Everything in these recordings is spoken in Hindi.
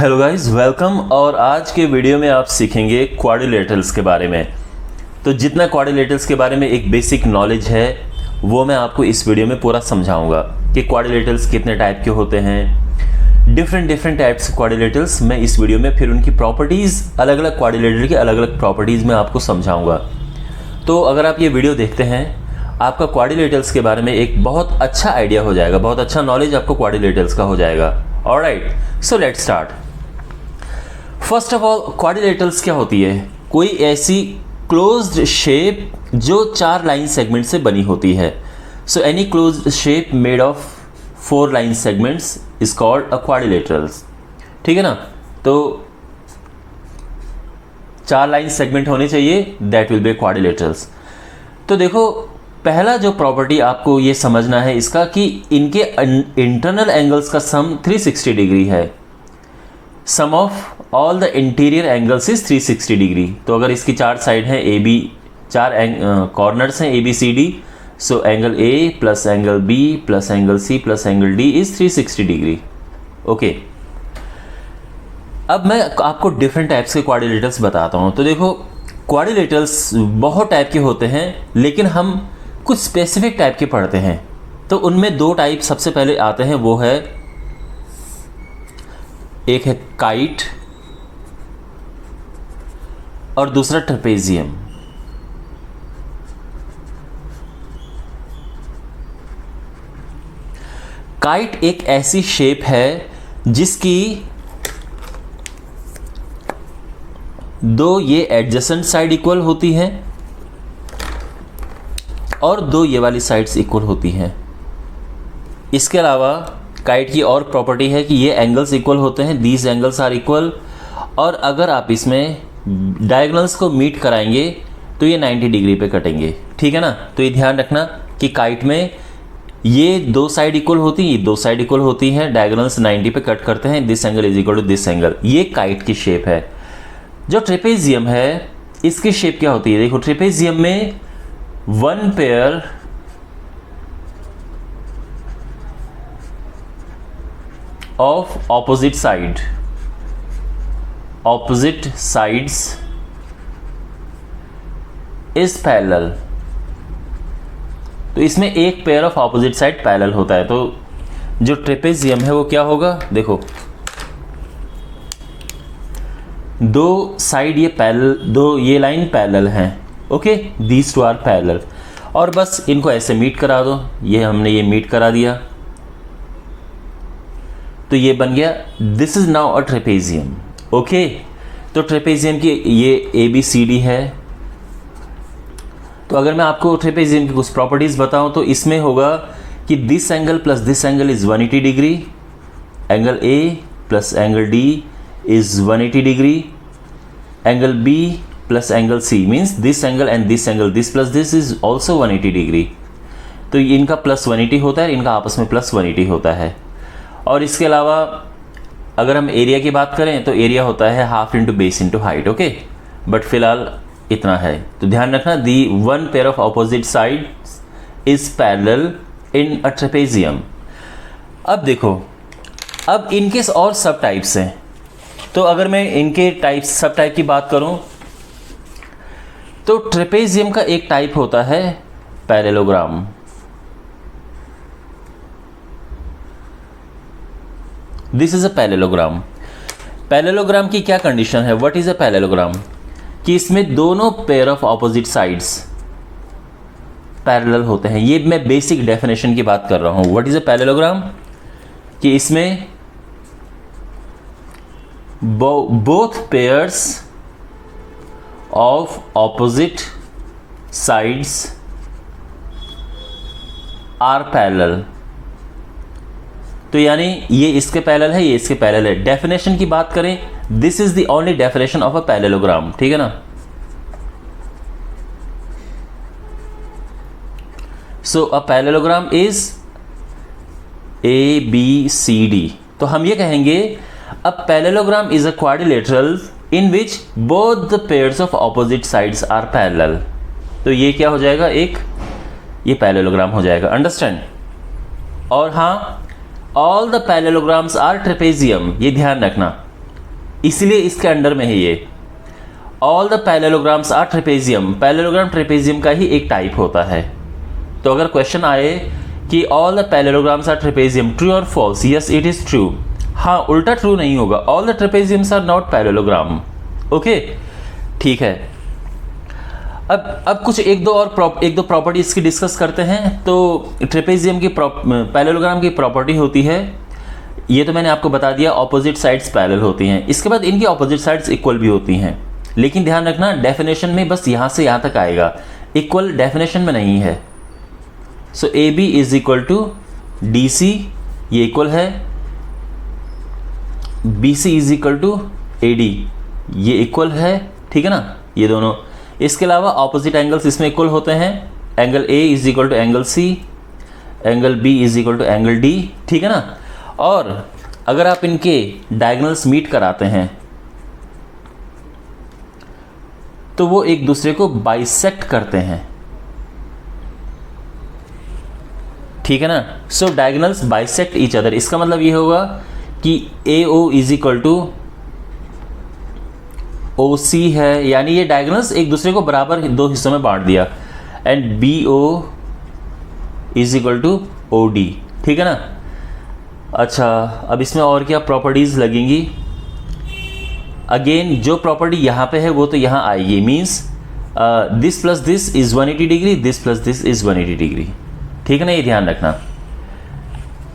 Hello guys, welcome. और आज के वीडियो में आप सीखेंगे क्वाड्रिलेटरल्स के बारे में। तो जितना क्वाड्रिलेटरल्स के बारे में एक बेसिक नॉलेज है वो मैं आपको इस वीडियो में पूरा समझाऊंगा कि क्वाड्रिलेटरल्स कितने टाइप के होते हैं, डिफरेंट टाइप्स क्वाड्रिलेटरल्स मैं इस वीडियो में, फिर उनकी प्रॉपर्टीज़, अलग अलग क्वाड्रिलेटरल की अलग अलग प्रॉपर्टीज़ में आपको समझाऊँगा। तो अगर आप ये वीडियो देखते हैं आपका क्वाड्रिलेटरल्स के बारे में एक बहुत अच्छा आइडिया हो जाएगा, बहुत अच्छा नॉलेज आपको क्वाड्रिलेटरल्स का हो जाएगा। Alright, so let's start. First of all, quadrilaterals क्या होती है? कोई ऐसी क्लोज्ड शेप जो 4 लाइन सेगमेंट से बनी होती है। So any closed shape made of 4 line segments is called a quadrilaterals. ठीक है ना? तो 4 लाइन सेगमेंट होने चाहिए, दैट विल बी क्वाड्रिलेटरल्स। तो देखो, पहला जो प्रॉपर्टी आपको ये समझना है इसका कि इनके इंटरनल एंगल्स का सम 360 डिग्री है। Sum of all the interior angles is 360 degree. तो अगर इसकी 4 साइड हैं, ए बी, 4 कॉर्नर्स हैं A B C D, so angle A plus angle B plus angle C plus angle D is 360 degree. Okay, अब मैं आपको डिफरेंट टाइप्स के क्वाड्रिलेटरल्स बताता हूँ। तो देखो, क्वाड्रिलेटरल्स बहुत टाइप के होते हैं, लेकिन हम कुछ स्पेसिफिक टाइप के पढ़ते हैं। तो उनमें 2 टाइप सबसे पहले आते हैं, वो है, एक है काइट और दूसरा ट्रेपेजियम। काइट एक ऐसी शेप है जिसकी 2 ये एडजेसेंट साइड इक्वल होती हैं और 2 ये वाली साइड्स इक्वल होती हैं। इसके अलावा काइट की और प्रॉपर्टी है कि ये एंगल्स इक्वल होते हैं, दीज एंगल्स आर इक्वल। और अगर आप इसमें डायगोनल्स को मीट कराएंगे तो ये 90 डिग्री पे कटेंगे। ठीक है ना? तो ये ध्यान रखना कि काइट में ये 2 साइड इक्वल होती हैं, ये 2 साइड इक्वल होती हैं, डायगोनल्स 90 पे कट करते हैं, this angle is equal to this angle. ये काइट की शेप है। जो ट्रेपेजियम है, इसकी शेप क्या होती है? देखो, ट्रेपेजियम में 1 pair of opposite sides is parallel. तो इसमें एक pair of opposite side parallel होता है। तो जो ट्रेपेजियम है वो क्या होगा? देखो, 2 साइड ये पैरेलल, 2 ये लाइन पैरेलल हैं। Okay, these 2 are parallel. और बस इनको ऐसे मीट करा दो। ये हमने ये मीट करा दिया तो ये बन गया, this is now a trapezium. Okay, तो ट्रेपेजियम की ये ए बी सी डी है। तो अगर मैं आपको ट्रेपेजियम की कुछ प्रॉपर्टीज बताऊं तो इसमें होगा कि this angle plus this angle is 180 degree, angle A plus angle D is 180 degree, angle B plus angle C means this angle and this angle, this plus this is also 180 degree. तो इनका प्लस 180 होता है, इनका आपस में प्लस 180 होता है। और इसके अलावा अगर हम एरिया की बात करें तो एरिया होता है half into base into height. Okay, but फिलहाल इतना है। तो ध्यान रखना, दी 1 pair of opposite side is parallel in a trapezium. अब देखो, अब इनके और सब टाइप्स हैं। तो अगर मैं इनके सब टाइप की बात करूं तो ट्रेपेजियम का एक टाइप होता है parallelogram. This is a parallelogram. Parallelogram की क्या कंडीशन है? What is a parallelogram? कि इसमें दोनों pair of opposite sides parallel होते हैं। ये मैं बेसिक डेफिनेशन की बात कर रहा हूं। What is a parallelogram? कि इसमें both pairs of opposite sides are parallel. तो यानी ये इसके पैरेलल है, ये इसके पैरेलल है। डेफिनेशन की बात करें, this is the only definition of a parallelogram. ठीक है ना? So a parallelogram is A B C D. तो हम ये कहेंगे, a parallelogram is a quadrilateral in which both the pairs of opposite sides are parallel. तो ये क्या हो जाएगा? ये पैरेललोग्राम हो जाएगा। अंडरस्टैंड? और हाँ, all the parallelograms are trapezium, ये ध्यान रखना। इसलिए इसके अंडर में है ये। All the parallelograms are trapezium, parallelogram trapezium का ही एक टाइप होता है। तो अगर क्वेश्चन आए कि all the parallelograms are trapezium, true और false? Yes it is true. हाँ, उल्टा ट्रू नहीं होगा, all the trapeziums are not parallelogram. Okay, ठीक है। अब कुछ एक दो प्रॉपर्टीज की डिस्कस करते हैं। तो ट्रेपेजियम की पैरेललोग्राम की प्रॉपर्टी होती है, ये तो मैंने आपको बता दिया, ऑपोजिट साइड्स पैरेलल होती हैं। इसके बाद इनकी ऑपोजिट साइड्स इक्वल भी होती हैं, लेकिन ध्यान रखना डेफिनेशन में बस यहाँ से यहाँ तक आएगा, इक्वल डेफिनेशन में नहीं है। So A B is equal to D C, ये इक्वल है, B C is equal to A D, ये इक्वल है, ठीक है ना, ये दोनों। इसके अलावा ऑपोजिट एंगल्स इसमें इक्वल होते हैं, angle A is equal to angle C, angle B is equal to angle D, ठीक है ना। और अगर आप इनके डायगोनल्स मीट कराते हैं तो वो एक दूसरे को बाइसेक्ट करते हैं, ठीक है ना। So diagonals bisect each other, इसका मतलब ये होगा कि A O is equal to O C है, यानी ये डायगोनल्स एक दूसरे को बराबर दो हिस्सों में बांट दिया, and B O is equal to O D, ठीक है ना। अच्छा, अब इसमें और क्या प्रॉपर्टीज लगेंगी? अगेन जो प्रॉपर्टी यहाँ पे है वो तो यहाँ आएगी, means this plus this is 180 degree, this plus this is 180 degree, ठीक है ना, ये ध्यान रखना।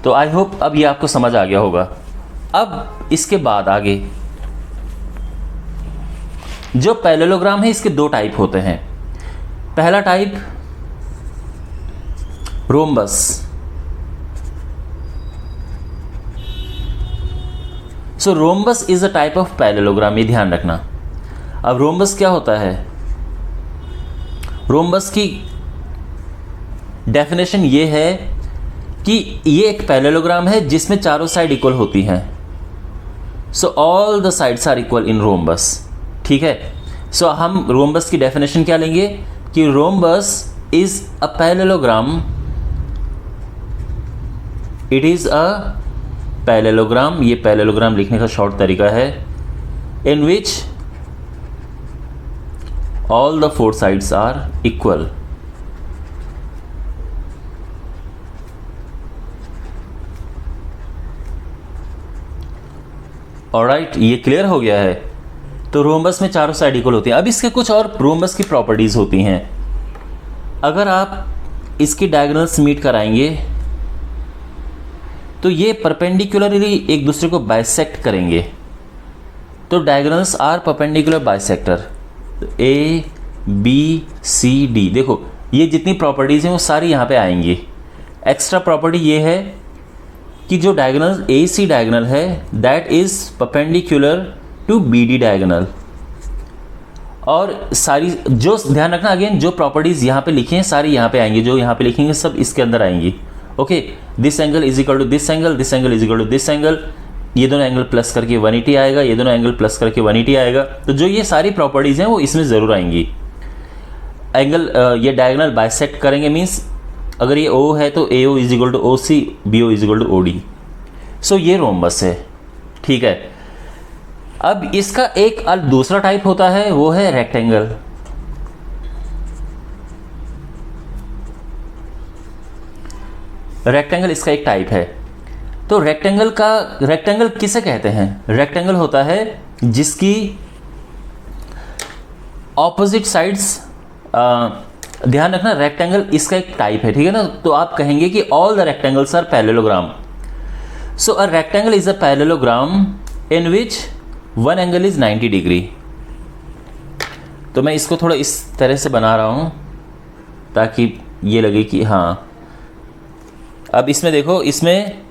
तो आई होप अब ये आपको समझ आ गया होगा। अब इसके बाद आगे जो पैरेललोग्राम है इसके दो टाइप होते हैं। पहला type rhombus, so rhombus is a type of parallelogram, ये ध्यान रखना। अब रोम्बस क्या होता है? रोम्बस की डेफिनेशन ये है कि ये एक पैरेललोग्राम है जिसमें चारों साइड इक्वल होती हैं। So all the sides are equal in rhombus, ठीक है। सो हम रोम्बस की डेफिनेशन क्या लेंगे कि rhombus is a parallelogram, it is a parallelogram, ये पैरेललोग्राम लिखने का शॉर्ट तरीका है, in which all the four sides are equal. Alright, ये क्लियर हो गया है। तो रोम्बस में चारों साइड इक्वल होती है। अब इसके कुछ और रोम्बस की प्रॉपर्टीज होती हैं। अगर आप इसकी डायगोनल्स मीट कराएंगे तो ये परपेंडिकुलरली एक दूसरे को बाइसेक्ट करेंगे। तो diagonals are perpendicular bisector, A B C D, देखो ये जितनी प्रॉपर्टीज हैं वो सारी यहाँ पे आएंगी। एक्स्ट्रा प्रॉपर्टी ये है कि जो डायगोनल ए सी डायगोनल है that is perpendicular to B D diagonal. और सारी जो ध्यान रखना, अगेन जो प्रॉपर्टीज यहाँ पे लिखी हैं सारी यहाँ पे आएंगी, जो यहाँ पे लिखेंगे सब इसके अंदर आएंगी। Okay, this angle is equal to this angle, this angle is equal to this angle, ये दोनों एंगल प्लस करके 180 आएगा, ये दोनों एंगल प्लस करके 180 आएगा। तो जो ये सारी प्रॉपर्टीज हैं वो इसमें ज़रूर आएंगी। एंगल ये डायगोनल बाइसेक्ट करेंगे, मीन्स अगर ये ओ है तो A O is equal to O C, B O is equal to O D. So ये रोम्बस है, ठीक है। अब इसका एक दूसरा टाइप होता है, वो है रेक्टेंगल। रेक्टेंगल इसका एक टाइप है। तो रेक्टेंगल किसे कहते हैं? रेक्टेंगल होता है जिसकी ऑपोजिट साइड्स, ध्यान रखना रेक्टेंगल इसका एक टाइप है, ठीक है ना। तो आप कहेंगे कि all the rectangles are parallelogram. So a rectangle is a parallelogram in which one angle is 90 degree. तो मैं इसको थोड़ा इस तरह से बना रहा हूं ताकि ये लगे कि हाँ। अब इसमें देखो, इसमें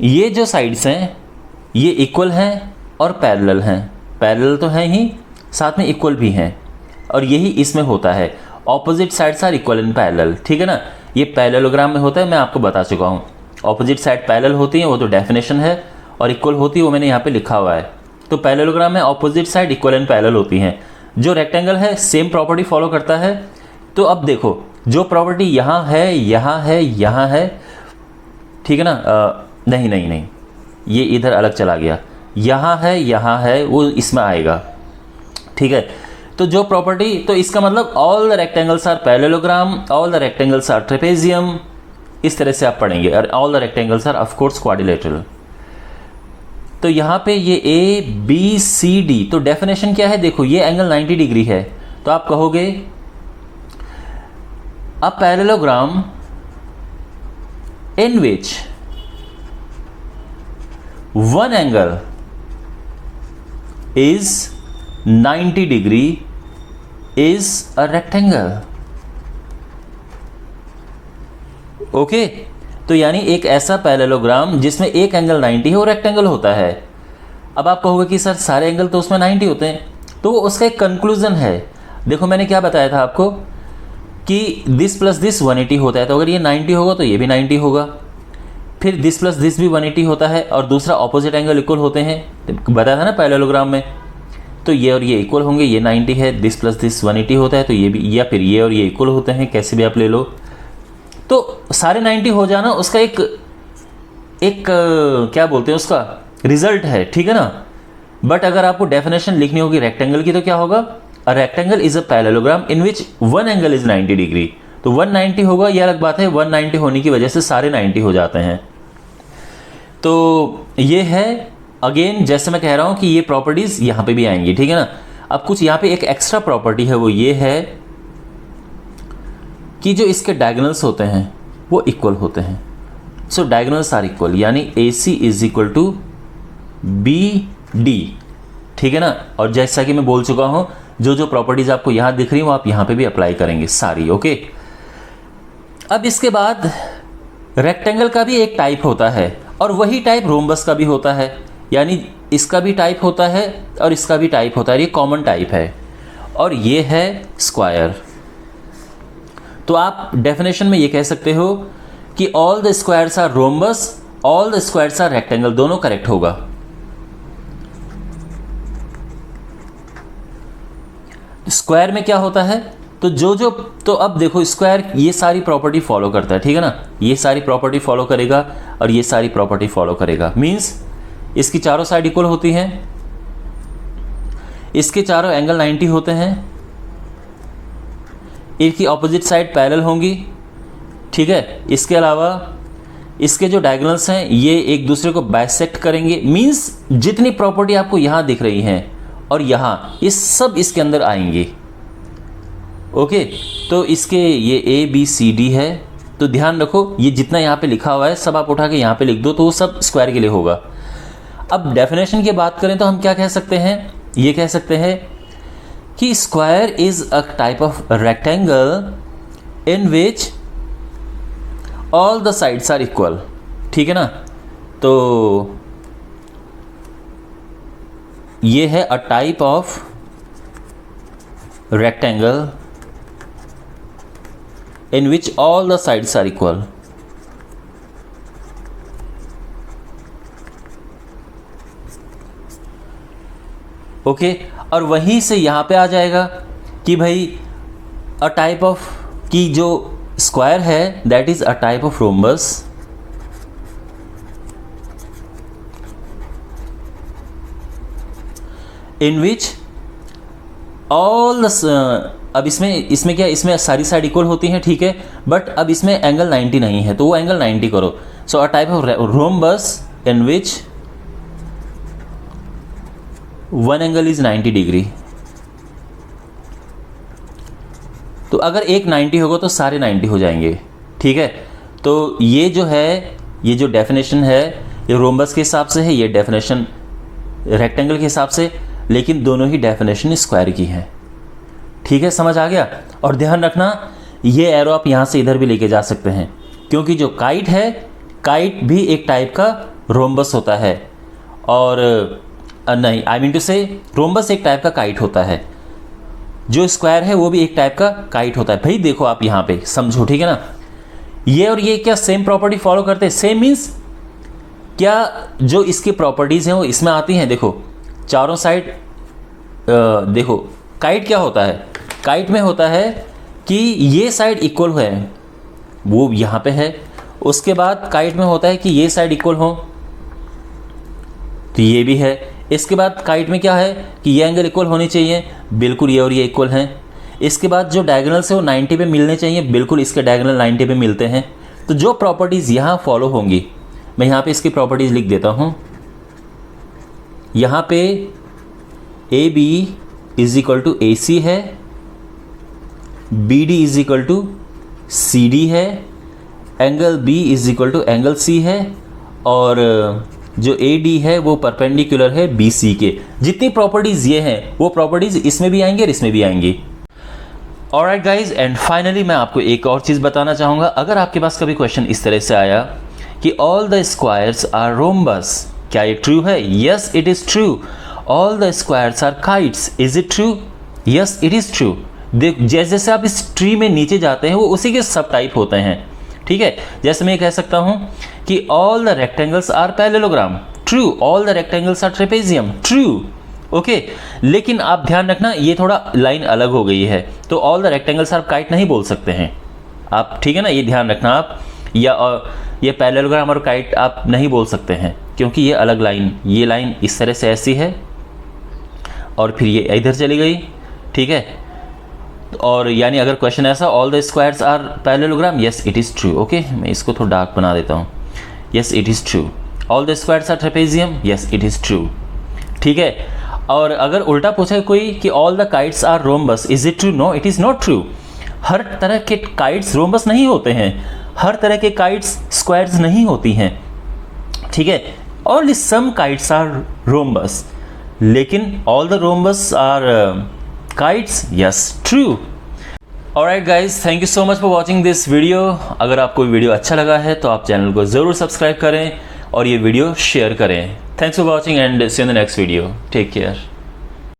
ये जो साइड्स हैं ये इक्वल हैं और पैरेलल हैं। पैरेलल तो हैं ही, साथ में इक्वल भी हैं, और यही इसमें होता है, opposite sides are equal in parallel, ठीक है ना। ये पैरेललोग्राम में होता है, मैं आपको बता चुका हूँ। ऑपोजिट साइड पैरेलल होती हैं, वो तो डेफिनेशन है, और इक्वल होती है वो मैंने यहाँ पे लिखा हुआ है। तो पैरेललोग्राम में opposite side equal and parallel होती हैं। जो रेक्टेंगल है सेम प्रॉपर्टी फॉलो करता है। तो अब देखो, जो प्रॉपर्टी यहाँ है, यहाँ है, यहाँ है, ठीक है ना। नहीं, ये इधर अलग चला गया। यहाँ है, वो इसमें आएगा, ठीक है। तो जो प्रॉपर्टी, तो इसका मतलब all the rectangles are parallelogram, all the rectangles are trapezium, इस तरह से आप पढ़ेंगे, और all the rectangles are of course quadrilateral. तो यहाँ पे ये ए बी सी डी, तो डेफिनेशन क्या है, देखो ये एंगल 90 डिग्री है, तो आप कहोगे अ parallelogram in which one angle is 90 degree is a rectangle. Okay, तो यानी एक ऐसा पैरेललोग्राम जिसमें एक एंगल 90 है वो रेक्टेंगल होता है। अब आप कहोगे कि सर सारे एंगल तो उसमें 90 होते हैं, तो उसका एक कंक्लूजन है। देखो मैंने क्या बताया था आपको कि दिस प्लस दिस 180 होता है, तो अगर ये 90 होगा तो ये भी 90 होगा, फिर दिस प्लस दिस भी 180 होता है, और दूसरा ऑपोजिट एंगल इक्वल होते हैं, बताया था ना पैरेललोग्राम में। तो ये और ये इक्वल होंगे, ये 90 है, दिस प्लस दिस 180 होता है, तो ये भी, या फिर ये और ये इक्वल होते हैं, कैसे भी आप ले लो। तो सारे 90 हो जाना उसका एक क्या बोलते हैं उसका रिजल्ट है, ठीक है ना। बट अगर आपको डेफिनेशन लिखनी होगी रेक्टेंगल की, तो क्या होगा, अ rectangle is a parallelogram in which one angle is 90 degree. तो 190 होगा, यह अलग बात है, 190 होने की वजह से सारे 90 हो जाते हैं। तो ये है, अगेन जैसे मैं कह रहा हूं कि ये प्रॉपर्टीज यहां पे भी आएंगी, ठीक है ना। अब कुछ यहां पे एक एक्स्ट्रा प्रॉपर्टी है, वो ये है कि जो इसके डायगोनल्स होते हैं वो इक्वल होते हैं। सो डायगोनल्स आर इक्वल, यानी AC is equal to BD, ठीक है ना। और जैसा कि मैं बोल चुका हूं, जो जो प्रॉपर्टीज आपको यहां दिख रही हैं वो आप यहां पे भी अप्लाई करेंगे सारी, ओके। अब इसके बाद रेक्टेंगल का भी एक टाइप होता है, और वही टाइप रोम्बस का भी होता है, यानी इसका भी टाइप होता है और इसका भी टाइप होता है, ये कॉमन टाइप है, और ये है स्क्वायर। तो आप डेफिनेशन में ये कह सकते हो कि all the squares are rhombus, all the squares are rectangle, दोनों करेक्ट होगा। स्क्वायर में क्या होता है, तो अब देखो स्क्वायर ये सारी प्रॉपर्टी फॉलो करता है, ठीक है ना। ये सारी प्रॉपर्टी फॉलो करेगा और ये सारी प्रॉपर्टी फॉलो करेगा, मींस इसकी चारों साइड इक्वल होती हैं, इसके चारों एंगल 90 होते हैं, इनकी ऑपोजिट साइड पैरेलल होंगी, ठीक है। इसके अलावा इसके जो डायगोनल्स हैं ये एक दूसरे को बाइसेक्ट करेंगे, मींस जितनी प्रॉपर्टी आपको यहां दिख रही हैं और यहां, ये सब इसके अंदर आएंगे, ओके। तो इसके ये ABCD है, तो ध्यान रखो ये जितना यहाँ पे लिखा हुआ है सब आप उठा के यहाँ पे लिख दो, तो वो सब स्क्वायर के लिए होगा। अब डेफिनेशन की बात करें तो हम क्या कह सकते हैं, ये कह सकते हैं कि square is a type of rectangle in which all the sides are equal, ठीक है ना। तो ये है a type of rectangle in which all the sides are equal। Okay, और वहीं से यहां पे आ जाएगा कि भाई अ टाइप ऑफ, की जो स्क्वायर है that is a type of rhombus in which all the, अब इसमें क्या, इसमें सारी साइड इक्वल होती हैं, ठीक है, बट अब इसमें एंगल 90 नहीं है, तो वो एंगल 90 करो। So a type of rhombus in which one angle is 90 degree. तो अगर एक 90 होगा तो सारे 90 हो जाएंगे, ठीक है। तो ये जो है, ये जो डेफिनेशन है ये रोम्बस के हिसाब से है, ये डेफिनेशन रेक्टेंगल के हिसाब से, लेकिन दोनों ही डेफिनेशन स्क्वायर की है, ठीक है, समझ आ गया। और ध्यान रखना ये एरो आप यहाँ से इधर भी लेके जा सकते हैं, क्योंकि जो काइट है, काइट भी एक टाइप का रोम्बस होता है, और नहीं, आई मीन टू से रोम्बस एक टाइप का काइट होता है, जो स्क्वायर है वो भी एक टाइप का काइट होता है। भाई देखो आप यहाँ पे समझो, ठीक है ना। ये और ये क्या सेम प्रॉपर्टी फॉलो करते हैं, सेम मीन्स क्या, जो इसकी प्रॉपर्टीज़ हैं वो इसमें आती हैं। देखो चारों साइड, देखो काइट क्या होता है, काइट में होता है कि ये साइड इक्वल है, वो यहाँ पे है। उसके बाद काइट में होता है कि ये साइड इक्वल हो, तो ये भी है। इसके बाद काइट में क्या है कि ये एंगल इक्वल होने चाहिए, बिल्कुल ये और ये इक्वल हैं। इसके बाद जो डायगोनल्स है वो 90 पे मिलने चाहिए, बिल्कुल इसके डायगोनल 90 पे मिलते हैं। तो जो प्रॉपर्टीज़ यहाँ फॉलो होंगी, मैं यहाँ पे इसकी प्रॉपर्टीज़ लिख देता हूँ। यहाँ पे A B is equal to A C है, B D is equal to C D है, angle B is equal to angle C है, और जो ए डी है वो परपेंडिकुलर है बी सी के। जितनी प्रॉपर्टीज़ ये हैं वो प्रॉपर्टीज़ इसमें भी आएंगी और इसमें भी आएंगी। ऑलराइट गाइज, एंड फाइनली मैं आपको एक और चीज़ बताना चाहूँगा। अगर आपके पास कभी क्वेश्चन इस तरह से आया कि all the squares are rhombus, क्या ये ट्रू है? Yes it is true. All the squares are kites, is it true? Yes it is true. देख, जैसे जैसे आप इस ट्री में नीचे जाते हैं वो उसी के सब टाइप होते हैं, ठीक है। जैसे मैं कह सकता हूँ कि all the rectangles are parallelogram, true. All the rectangles are trapezium, true. Okay, लेकिन आप ध्यान रखना ये थोड़ा लाइन अलग हो गई है, तो all the rectangles are kite नहीं बोल सकते हैं आप, ठीक है ना, ये ध्यान रखना आप। या ये पैरेललोग्राम और काइट आप नहीं बोल सकते हैं, क्योंकि ये अलग लाइन, ये लाइन इस तरह से ऐसी है और फिर ये इधर चली गई, ठीक है। और यानी अगर क्वेश्चन ऐसा all the squares are parallelogram, yes it is true. Okay, मैं इसको थोड़ा डार्क बना देता हूँ। Yes it is true. All the squares are trapezium, yes it is true, ठीक है। और अगर उल्टा पूछे कोई कि all the kites are rhombus, is it true? No it is not true. हर तरह के काइट्स रोम्बस नहीं होते हैं, हर तरह के काइट्स स्क्वायर्स नहीं होती हैं, ठीक है। Only some kites are rhombus, लेकिन all the rhombus are kites, yes true. Alright guys, thank you so much for watching this video. अगर आपको वीडियो अच्छा लगा है तो आप चैनल को ज़रूर सब्सक्राइब करें और ये वीडियो शेयर करें। Thanks for watching and see you in the next video. Take care.